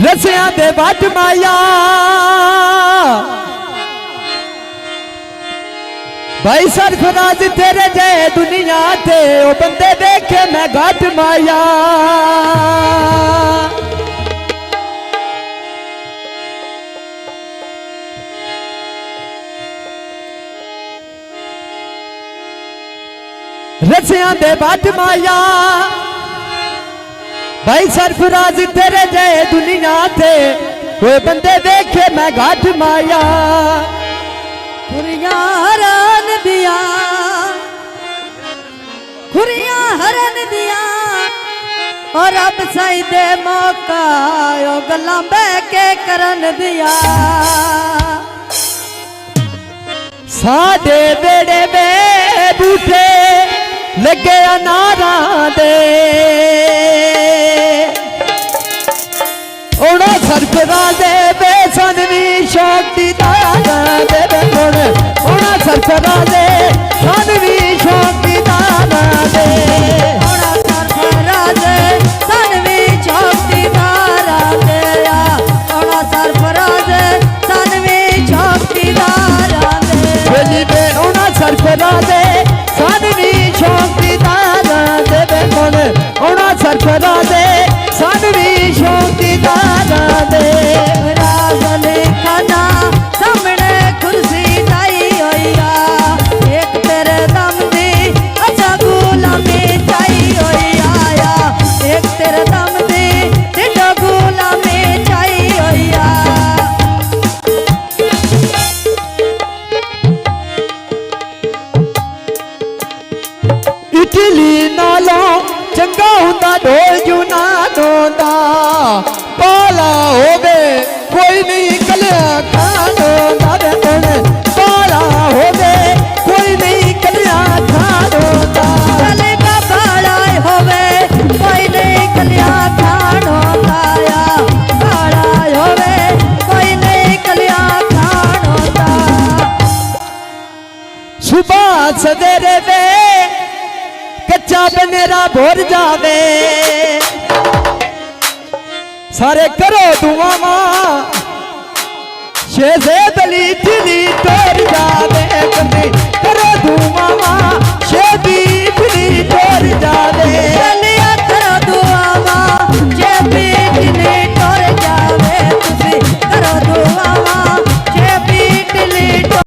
रसिया दे बाट माया भाई सरफराज तेरे जय दुनिया ते ओ बंदे देखे मैं घाट माया। रसिया दे बाट माया भाई सरफराज तेरे जय दुनिया थे कोई बंदे देखे मैं घाट माया। खुरिया हरन दिया खुरिया हरन दिया और अब सही दे मौका ओ गल्लां बह के करन दिया। साडे बेड़े में बूटे लगे अनारा दे ओड़ा सरफराजे बेसनवी शक्ति दाना दे ओड़ा सरफराजे सनवी शक्ति दाना दे ओड़ा सरफराजे सनवी शक्ति दाना दे ओड़ा सरफराजे सनवी शक्ति दाना दे बे ओड़ा सरफराजे सनवी शक्ति दाना दे ओड़ा सरफराजे सनवी शक्ति दाना दे। राजन खाना सामने कुर्सी लाई होया एक तेरे दम दी अच्छा गुलामी चाही होया एक तेरे दम दी टिड्डो गुलामी चाही होया। इटली नालों चंगा हुंदा ढोल यूनानों दा पाला होवे कोई नहीं कलिया खानों दा रे पाला होवे कोई नहीं कलिया खानों दा चले का बाड़ा होवे कोई नहीं कलिया खानों दाया बाड़ा होवे कोई नहीं कलिया खानों दा। सुबह सवेरे वे कच्चा बनेरा भोर जावे सारे करो दुआ मां शेजे दली दिली